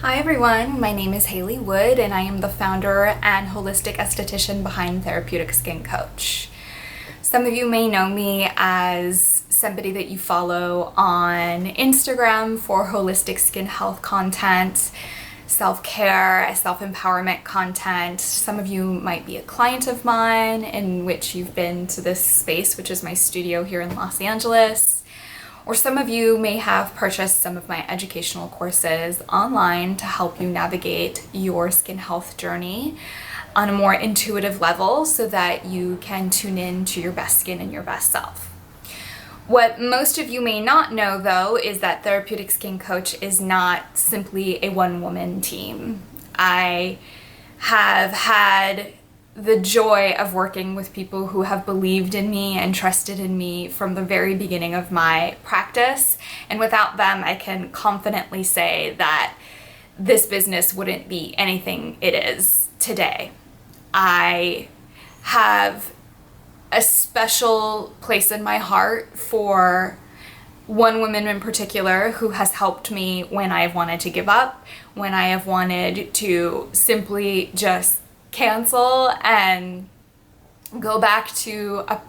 Hi everyone, my name is Haley Wood and I am the founder and holistic esthetician behind Therapeutic Skin Coach. Some of you may know me as somebody that you follow on Instagram for holistic skin health content, self-care, self-empowerment content. Some of you might be a client of mine in which you've been to this space, which is my studio here in Los Angeles. Or some of you may have purchased some of my educational courses online to help you navigate your skin health journey on a more intuitive level so that you can tune in to your best skin and your best self. What most of you may not know, though, is that Therapeutic Skin Coach is not simply a one-woman team. I have had the joy of working with people who have believed in me and trusted in me from the very beginning of my practice. And without them, I can confidently say that this business wouldn't be anything it is today. I have a special place in my heart for one woman in particular who has helped me when I have wanted to give up, when I have wanted to simply just cancel and go back to a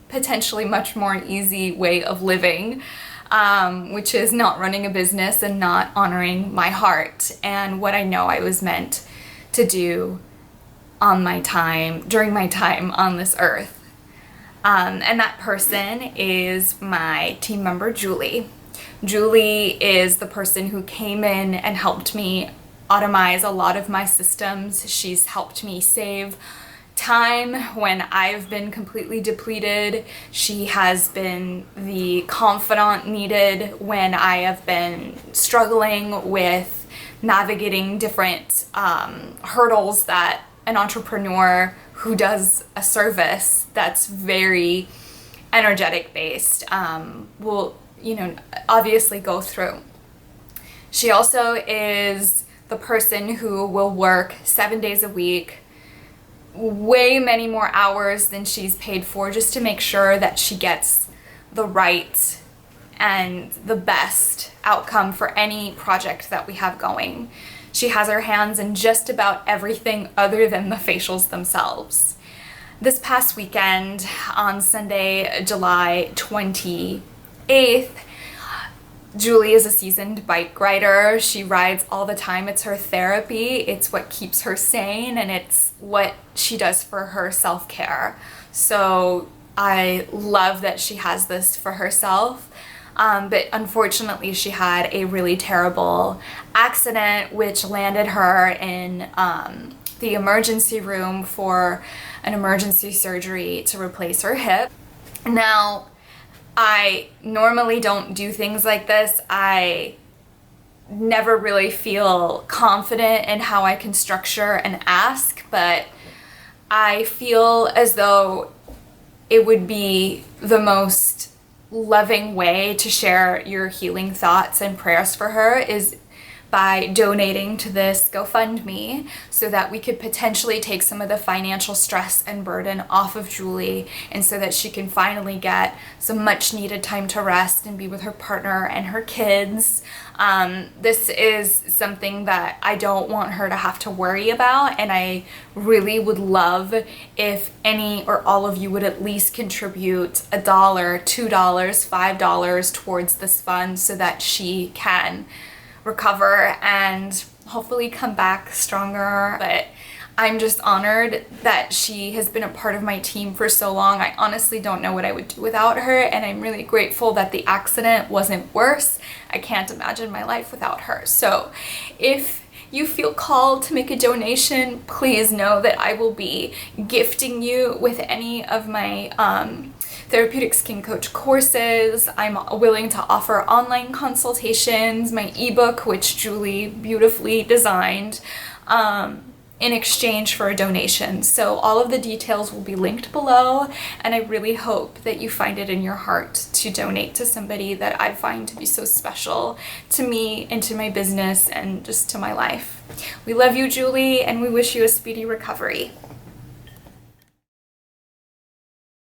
potentially much more easy way of living, which is not running a business and not honoring my heart and what I know I was meant to do during my time on this earth. And that person is my team member, Julie. Julie is the person who came in and helped me automize a lot of my systems. She's helped me save time when I've been completely depleted. She has been the confidant needed when I have been struggling with navigating different hurdles that an entrepreneur who does a service that's very energetic based will, obviously go through. She also is the person who will work 7 days a week, way many more hours than she's paid for, just to make sure that she gets the right and the best outcome for any project that we have going. She has her hands in just about everything other than the facials themselves. This past weekend, on Sunday, July 28th, Julie is a seasoned bike rider. She rides all the time. It's her therapy. It's what keeps her sane, and it's what she does for her self-care. So I love that she has this for herself. But unfortunately, she had a really terrible accident which landed her in the emergency room for an emergency surgery to replace her hip. Now, I normally don't do things like this. I never really feel confident in how I can structure an ask, but I feel as though it would be the most loving way to share your healing thoughts and prayers for her is by donating to this GoFundMe so that we could potentially take some of the financial stress and burden off of Julie, and so that she can finally get some much needed time to rest and be with her partner and her kids. This is something that I don't want her to have to worry about, and I really would love if any or all of you would at least contribute $1, $2, $5 towards this fund so that she can recover and hopefully come back stronger. But I'm just honored that she has been a part of my team for so long. I honestly don't know what I would do without her, and I'm really grateful that the accident wasn't worse. I can't imagine my life without her. So if you feel called to make a donation, please know that I will be gifting you with any of my Therapeutic Skin Coach courses. I'm willing to offer online consultations, my ebook, which Julie beautifully designed, in exchange for a donation. So all of the details will be linked below, and I really hope that you find it in your heart to donate to somebody that I find to be so special to me and to my business and just to my life. We love you, Julie, and we wish you a speedy recovery.